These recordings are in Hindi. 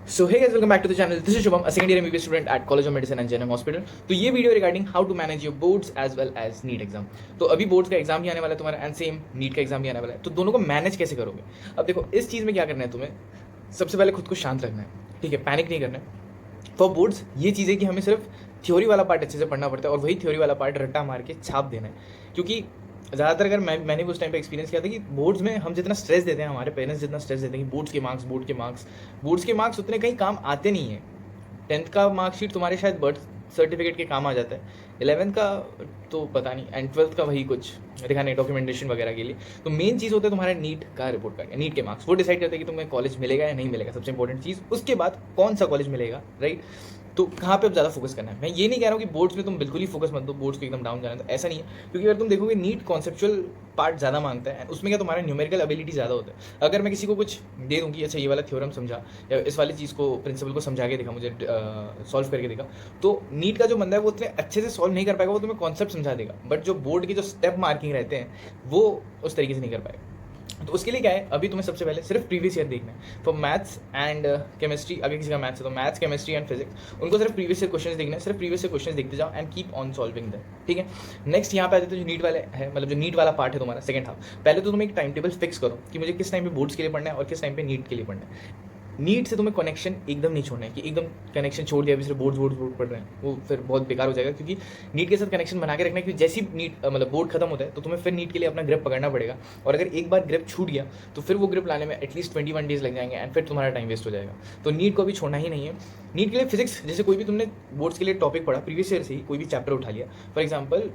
So hey guys, welcome back to the channel. This is Shubham, a second year MBBS student at college of medicine and JNM hospital. तो ये video regarding how to manage your boards as well as NEET exam. तो अभी बोर्ड्स का एग्जाम भी आने वाला है तुम्हारा, एंड सेम नीट का एग्जाम भी आने वाला है। तो दोनों को मैनेज कैसे करोगे? अब देखो, इस चीज़ में क्या करना है तुम्हें, सबसे पहले खुद को शांत रखना है, ठीक है? पैनिक नहीं करना है। फॉर बोर्ड्स ये चीज़ है कि हमें सिर्फ थ्योरी वाला पार्ट अच्छे से पढ़ना पड़ता है, और वही थ्योरी वाला पार्ट रट्टा मार के छाप देना है। क्योंकि ज़्यादातर अगर मैंने उस टाइम पे एक्सपीरियंस किया था कि बोर्ड्स में हम जितना स्ट्रेस देते हैं, हमारे पेरेंट्स जितना स्ट्रेस देते हैं कि बोर्ड्स के मार्क्स उतने कहीं काम आते नहीं हैं। 10th का मार्कशीट तुम्हारे शायद बर्थ सर्टिफिकेट के काम आ जाता है, 11th का तो पता नहीं, एंड 12th का वही कुछ दिखाने डॉक्यूमेंटेशन वगैरह के लिए। तो मेन चीज़ होता है तुम्हारा नीट का रिपोर्ट कार्ड, नीट के मार्क्स। वो डिसाइड करते हैं कि तुम्हें कॉलेज मिलेगा या नहीं मिलेगा, सबसे इंपॉर्टेंट चीज़। उसके बाद कौन सा कॉलेज मिलेगा, राइट? तो कहाँ पे अब ज़्यादा फोकस करना है? मैं ये नहीं कह रहा हूँ कि बोर्ड्स में तुम बिल्कुल ही फोकस मत दो, बोर्ड्स को एकदम डाउन जाना, तो ऐसा नहीं है। क्योंकि अगर तुम देखोगे, नीट कॉन्सेप्चुअल पार्ट ज़्यादा मांगता है, उसमें क्या तुम्हारा न्यूमेरिकल एबिलिटी ज़्यादा होता है। अगर मैं किसी को कुछ दे दूँ कि अच्छा ये वाला थ्योरम समझा, या इस वाली चीज़ को, प्रिंसिपल को समझा के दिखा, मुझे सॉल्व करके दिखा, तो नीट का जो बंदा है वो उतने अच्छे से सॉल्व नहीं कर पाएगा, वो तुम्हें कॉन्सेप्ट समझा देगा। बट जो बोर्ड के जो स्टेप मार्किंग रहते हैं, वो उस तरीके से नहीं कर पाएगा। तो उसके लिए क्या है, अभी तुम्हें सबसे पहले सिर्फ प्रीवियस ईयर देखना है। फॉर मैथ्स एंड केमिस्ट्री, अगर किसी का मैथ्स है तो मैथ्स, केमिस्ट्री एंड फिजिक्स, उनको सिर्फ प्रीवियस ईयर क्वेश्चंस देखना है। सिर्फ प्रीवियस ईयर क्वेश्चंस देखते जाओ and keep on solving that, ठीक है? नेक्स्ट यहाँ पे आ जाते हैं जो नीट वाले है, मतलब जो नीट वाला पार्ट है तुम्हारा सेकंड हाफ। पहले तो तुम एक टाइम टेबल फिक्स करो कि मुझे किस टाइम पे बोर्ड्स के लिए पढ़ना है और किस टाइम पे नीट के लिए पढ़ना है। नीट से तुम्हें कनेक्शन एकदम नहीं छोड़ना है कि एकदम कनेक्शन छोड़ दिया, अभी सिर्फ बोर्ड पढ़ रहे हैं, वो फिर बहुत बेकार हो जाएगा। क्योंकि नीट के साथ कनेक्शन बना के रखना है, क्योंकि जैसी नीट मतलब बोर्ड खत्म होता है तो तुम्हें फिर नीट के लिए अपना ग्रिप पकड़ना पड़ेगा। और अगर एक बार ग्रिप छूट गया तो फिर वो ग्रिप लाने में एटलीस्ट 21 डेज लग जाएंगे, एंड फिर तुम्हारा टाइम वेस्ट हो जाएगा। तो नीट को अभी छोड़ना ही नहीं है। नीट के लिए फिजिक्स, जैसे कोई भी तुमने बोर्ड्स के लिए टॉपिक पढ़ा, प्रीवियस ईयर से ही कोई भी चैप्टर उठा लिया, फॉर एग्जाम्पल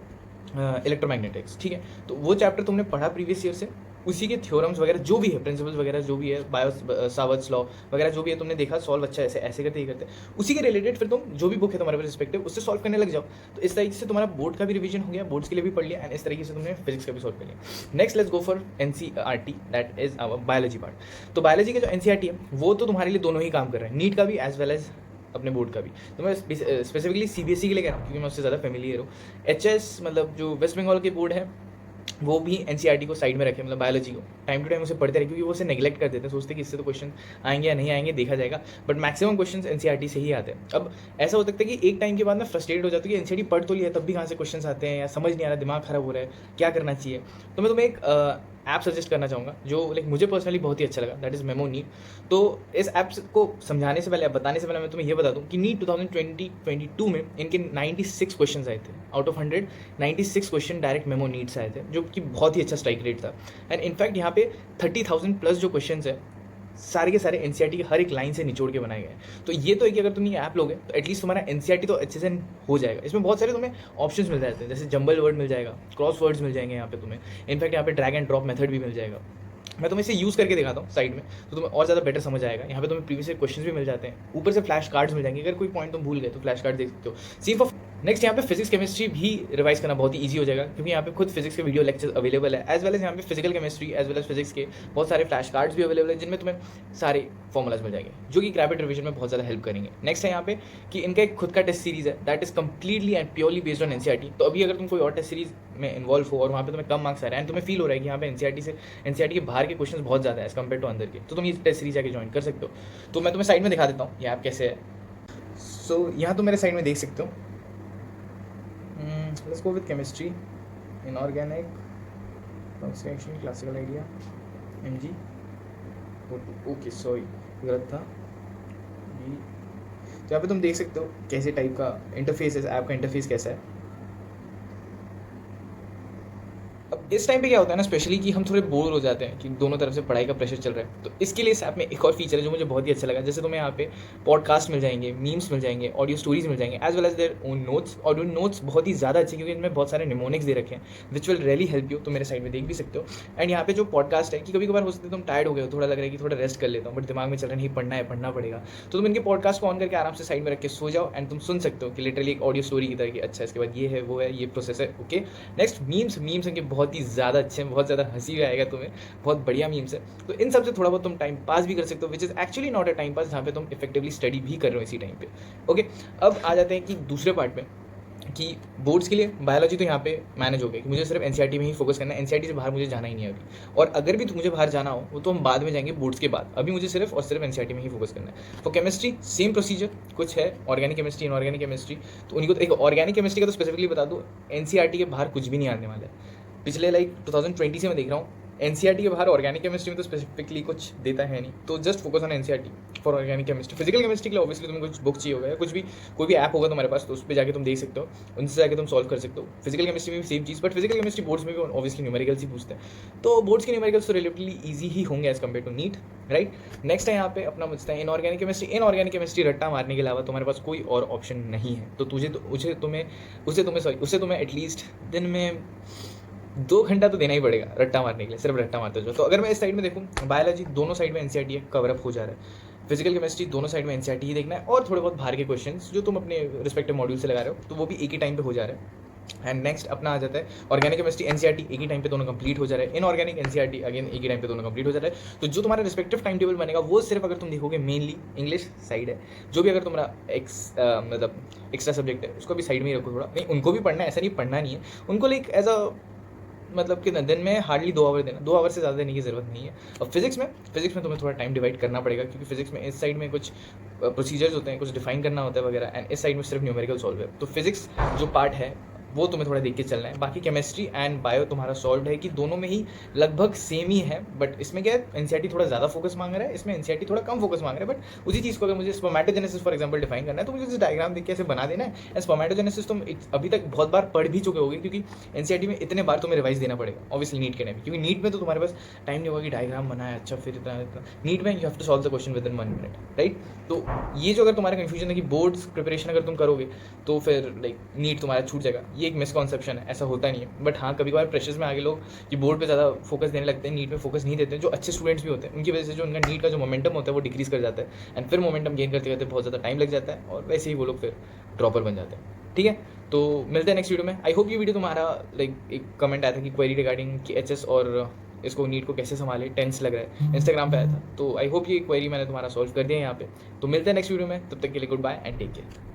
इलेक्ट्रोमैग्नेटिक्स, ठीक है? तो वो चैप्टर तुमने पढ़ा प्रीवियस ईयर से, उसी के थ्योरम्स वगैरह जो भी है, प्रिंसिपल्स वगैरह जो भी है, बायो सावर्ट्स लॉ वगैरह जो भी है, तुमने देखा सॉल्व अच्छा ऐसे ऐसे करते ही करते, उसी के रिलेटेड फिर तुम जो भी बुक है तुम्हारे पास रिस्पेक्टिव, उससे सॉल्व करने लग जाओ। तो इस तरीके से तुम्हारा बोर्ड का भी रिवीजन हो गया, बोर्ड्स के लिए भी पढ़ लिया, एंड इस तरीके से तुमने फिजिक्स का भी सॉल्व कर लिया। Next let's go for NCERT, that is our biology part. तो बायोलॉजी का जो एनसीईआरटी है वो तो तुम्हारे लिए दोनों ही काम कर रहे हैं, नीट का भी एज वेल एज अपने बोर्ड का भी। तो मैं स्पेसिफिकली सीबीएसई के लिए कह रहा हूँ क्योंकि मैं उससे ज़्यादा फेमिलियर हूँ। एचएस मतलब जो वेस्ट बंगाल के बोर्ड है, वो भी एनसीईआरटी को साइड में रखे, मतलब बायोलॉजी को टाइम टू टाइम उसे पढ़ते रहे, क्योंकि वो उसे नेग्लेक्ट कर देते हैं, सोचते हैं कि इससे तो क्वेश्चन आएंगे या नहीं आएंगे देखा जाएगा। बट मैक्सिमम क्वेश्चन एनसीईआरटी से ही आते हैं। अब ऐसा हो सकता है कि एक टाइम के बाद मैं फ्रस्ट्रेट हो जाता हूँ कि एनसीईआरटी पढ़ तो लिया, तब भी कहाँ से क्वेश्चन आते हैं, या समझ नहीं आ रहा, दिमाग खराब हो रहा है, क्या करना चाहिए। तो मैं तुम्हें एक ऐप सजेस्ट करना चाहूँगा जो लाइक मुझे पर्सनली बहुत ही अच्छा लगा, दैट इज़ मेमो नीट। तो इस ऐप को समझाने से पहले, बताने से पहले मैं तुम्हें ये बता दूँ कि नीट 2022 में इनके 96 क्वेश्चन आए थे। Out of 100 96 question direct memo NEET से आए थे, जो कि बहुत ही अच्छा स्ट्राइक रेट था। एंड इनफैक्ट यहाँ पे 30,000 प्लस जो क्वेश्चन है, सारे के सारे एनसीईआरटी के हर एक लाइन से निचोड़ के बनाए गए। तो ये तो है कि अगर तुम ये ऐप लोगे तो एटलीस्ट तुम्हारा एनसीईआरटी तो अच्छे से हो जाएगा। इसमें बहुत सारे तुम्हें ऑप्शंस मिल जाते हैं, जैसे जंबल वर्ड मिल जाएगा, क्रॉस वर्ड्स मिल जाएंगे यहाँ पे तुम्हें, इनफैक्ट यहाँ पे ड्रैग एंड ड्रॉप मेथड भी मिल जाएगा। मैं तुम्हें इसे यूज़ करके दिखाता हूँ साइड में, तो तुम्हें और ज़्यादा बेटर समझ आएगा। यहाँ पे तुम्हें प्रीवियस क्वेश्चन भी मिल जाते हैं, ऊपर से फ्लैश कार्ड्स मिल जाएंगे, अगर कोई पॉइंट तुम भूल गए तो फ्लैश कार्ड देख सकते हो। सी फॉर नेक्स्ट यहाँ पे फिजिक्स केमिस्ट्री भी रिवाइज करना बहुत ही ईजी हो जाएगा, क्योंकि यहाँ पे खुद फिजिक्स के वीडियो लेक्चर अवेलेबल है, एज वेल एज यहाँ पे physical chemistry as well as physics के बहुत सारे फ्लैश कार्ड्स भी अवेलेबल है, जिनमें तुम्हें सारे फॉर्मुलाज मिल जाएंगे, जो कि रैपिड रिवीजन में बहुत ज़्यादा हेल्प करेंगे। नेक्स्ट है यहाँ पे कि इनका एक खुद का टेस्ट सीरीज है, that is completely and purely based on NCERT. तो अभी अगर तुम कोई और टेस्ट सीरीज में इन्वॉल्व हो और वहाँ पे तुम्हें कम मार्क्स आ रहे हैं, एंड तुम्हें फील हो रहा है कि यहाँ पे एनसीईआरटी के बाहर के क्वेश्चन बहुत ज़्यादा है एज कम्पेयर टू अंदर के, तो तुम ये टेस्ट सीरीज जाके ज्वाइन कर सकते हो। तो मैं तुम्हें साइड में दिखा देता हूँ ये ऐप कैसे है। सो यहाँ तो मेरे साइड में देख सकते हो। Let's go with chemistry, inorganic, function, classical idea, mg, okay sorry गलत था ये। तो यहाँ पे तुम देख सकते हो कैसे टाइप का इंटरफेस है, ऐप का इंटरफेस कैसा है। अब इस टाइम पे क्या होता है ना, स्पेशली कि हम थोड़े बोर हो जाते हैं कि दोनों तरफ से पढ़ाई का प्रेशर चल रहा है। तो इसके लिए इस ऐप में एक और फीचर है जो मुझे बहुत ही अच्छा लगा, जैसे तुम्हें यहाँ पे पॉडकास्ट मिल जाएंगे, मीम्स मिल जाएंगे, ऑडियो स्टोरीज मिल जाएंगे, as well as their own notes. Audio notes बहुत ही ज़्यादा अच्छे, क्योंकि इनमें बहुत सारे निमोनिक्स दे रखे हैं which will really help you. तो मेरे साइड में देख भी सकते हो। एंड यहाँ पे जो पॉडकास्ट है कि कभी कभार हो सकता है तुम टायर्ड हो गए हो, थोड़ा लग रहा है कि थोड़ा रेस्ट कर लेता हूँ, बट दिमाग में चल रहा है नहीं पढ़ना है, पढ़ना पड़ेगा, तो तुम इनके पॉडकास्ट को ऑन करके आराम से साइड में रख के सो जाओ, एंड तुम सुन सकते हो कि लिटरली एक ऑडियो स्टोरी की तरह कि अच्छा इसके बाद ये है, वो है, ये प्रोसेस है, ओके। नेक्स्ट मीम्स इनके बहुत ही ज़्यादा अच्छे हैं, बहुत ज़्यादा हंसी भी आएगा तुम्हें, बहुत बढ़िया मीम्स है। तो इन सब से थोड़ा बहुत तुम टाइम पास भी कर सकते हो, which is actually not a time pass, जहाँ पे तुम इफेक्टिवली स्टडी भी कर रहे हो इसी टाइम पे, ओके। अब आ जाते हैं कि दूसरे पार्ट में कि बोर्ड्स के लिए बायोलॉजी तो यहाँ पे मैनेज हो गया कि मुझे सिर्फ एनसीईआरटी में ही फोकस करना है, एनसीईआरटी से बाहर मुझे जाना ही नहीं है अभी। और अगर भी मुझे बाहर जाना हो वो तो हम बाद में जाएंगे बोर्ड्स के बाद, अभी मुझे सिर्फ और सिर्फ एनसीईआरटी में ही फोकस करना है। फॉर केमिस्ट्री सेम प्रोसीजर कुछ है, ऑर्गेनिक केमिस्ट्री, इनऑर्गेनिक केमिस्ट्री। तो उनको तो एक ऑर्गेनिक केमिस्ट्री का तो स्पेसिफिकली बता दूँ, एनसीईआरटी के बाहर कुछ भी नहीं आने वाला है। पिछले 2020 से मैं देख रहा हूँ एनसीईआरटी के बाहर ऑर्गेनिक केमिस्ट्री में तो स्पेसिफिकली कुछ देता है नहीं, तो just focus on NCERT for organic chemistry. Physical chemistry के लिए ऑब्वियसली तुम्हें कुछ बुक चाहिए होगा, कुछ भी कोई भी ऐप होगा तुम्हारे पास, तो उस पर जाके तुम देख सकते हो, उनसे जाके तुम सॉल्व कर सकते हो। फिजिकल केमिस्ट्री में भी same cheese, but physical chemistry boards में भी ऑब्वियसली न्यूमेरिकल्स ही पूछते हैं, तो बोर्ड्स के न्यूमेरिकल्स तो रिलेटिवली ईजी ही होंगे as compare to NEET, right. Next है यहाँ पे अपना बचता है इनऑर्गेनिक केमिस्ट्री। इनऑर्गेनिक केमिस्ट्री रट्टा मारने के अलावा तुम्हारे पास कोई और ऑप्शन नहीं है, तो उसे तुम्हें एटलीस्ट दिन में 2 घंटा तो देना ही पड़ेगा रट्टा मारने के लिए, सिर्फ रट्टा मारते जाओ। तो अगर मैं इस साइड में देखूँ, बायोलॉजी दोनों साइड में एनसीईआरटी है, कवर अप हो जा रहा है। फिजिकल केमिस्ट्री दोनों साइड में एनसीईआरटी ही देखना है, और थोड़े बहुत बाहर के क्वेश्चंस जो तुम अपने रिस्पेक्टिव मॉड्यूल से लगा रहे हो, तो वो भी एक ही टाइम पे हो जा रहा है। एंड नेक्स्ट अपना आ जाता है ऑर्गेनिक केमिस्ट्री, एनसीईआरटी एक ही टाइम पे दोनों कंप्लीट हो जा रहा है। इनऑर्गेनिक एनसीईआरटी अगेन एक ही टाइम पे दोनों कंप्लीट हो जा रहा है। तो जो तुम्हारा रिस्पेक्टिव टाइम टेबल बनेगा वो सिर्फ अगर तुम देखोगे मेनली इंग्लिश साइड है, जो भी अगर तुम्हारा मतलब एक्स्ट्रा सब्जेक्ट है उसको भी साइड में ही रखो थोड़ा, नहीं उनको भी पढ़ना है, ऐसा नहीं पढ़ना नहीं है उनको, लाइक एज अ मतलब कि दिन में हार्डली 2 आवर देना, 2 आवर से ज़्यादा देने की ज़रूरत नहीं है। और फिजिक्स में तुम्हें थोड़ा टाइम डिवाइड करना पड़ेगा, क्योंकि फिजिक्स में इस साइड में कुछ प्रोसीजर्स होते हैं, कुछ डिफाइन करना होता है वगैरह, एंड इस साइड में सिर्फ न्यूमेरिकल सॉल्व है। तो फिजिक्स जो पार्ट है वो तुम्हें थोड़ा देख के चलना है। बाकी केमिस्ट्री एंड बायो तुम्हारा सॉल्व है कि दोनों में ही लगभग सेम ही है, बट इसमें क्या है एनसीईआरटी थोड़ा ज़्यादा फोकस मांग रहा है, इसमें एनसीईआरटी थोड़ा कम फोकस मांग रहा है। बट उसी चीज़ को अगर मुझे स्पर्मेटोजेनेसिस फॉर एग्जांपल डिफाइन करना है, तो मुझे इस डायग्राम देख के ऐसे बना देना है। एंड स्पर्मेटोजेनेसिस तुम अभी तक बहुत बार पढ़ भी चुके होगे, क्योंकि एनसीईआरटी में इतने बार तुम्हें रिवाइज देना पड़ेगा ऑब्वियसली नीट के टाइम, क्योंकि नीट में तो तुम्हारे पास टाइम नहीं होगा कि डायग्राम बनाए अच्छा फिर इतना नीट में you have to solve the question within 1 minute, right. तो ये जो अगर तुम्हारा कन्फ्यूजन है कि बोर्ड्स प्रिपरेशन अगर तुम करोगे तो फिर लाइक नीट तुम्हारा छूट जाएगा, ये एक मिसकॉन्सेप्शन है, ऐसा होता नहीं है। बट हाँ कभी कभार प्रेशर्स में आगे लोग कि बोर्ड पे ज़्यादा फोकस देने लगते हैं, नीट में फोकस नहीं देते हैं। जो अच्छे स्टूडेंट्स भी होते हैं उनकी वजह से जो उनका नीट का जो मोमेंटम होता है वो डिक्रीज कर जाता है, एंड फिर मोमेंटम गेन करते करते बहुत ज़्यादा टाइम लग जाता है, और वैसे ही वो लोग फिर ड्रॉपर बन जाते हैं। ठीक है, तो मिलते हैं नेक्स्ट वीडियो में। आई होप ये वीडियो तुम्हारा लाइक एक कमेंट आया था कि क्वेरी रिगार्डिंग कि एचएस और इसको नीट को कैसे संभाले, टेंस लग रहा है, इंस्टाग्राम पे आया था। तो आई होप ये क्वेरी मैंने तुम्हारा सॉल्व कर दिया यहाँ पे। तो मिलते हैं नेक्स्ट वीडियो में, तब तक के लिए good bye and take care.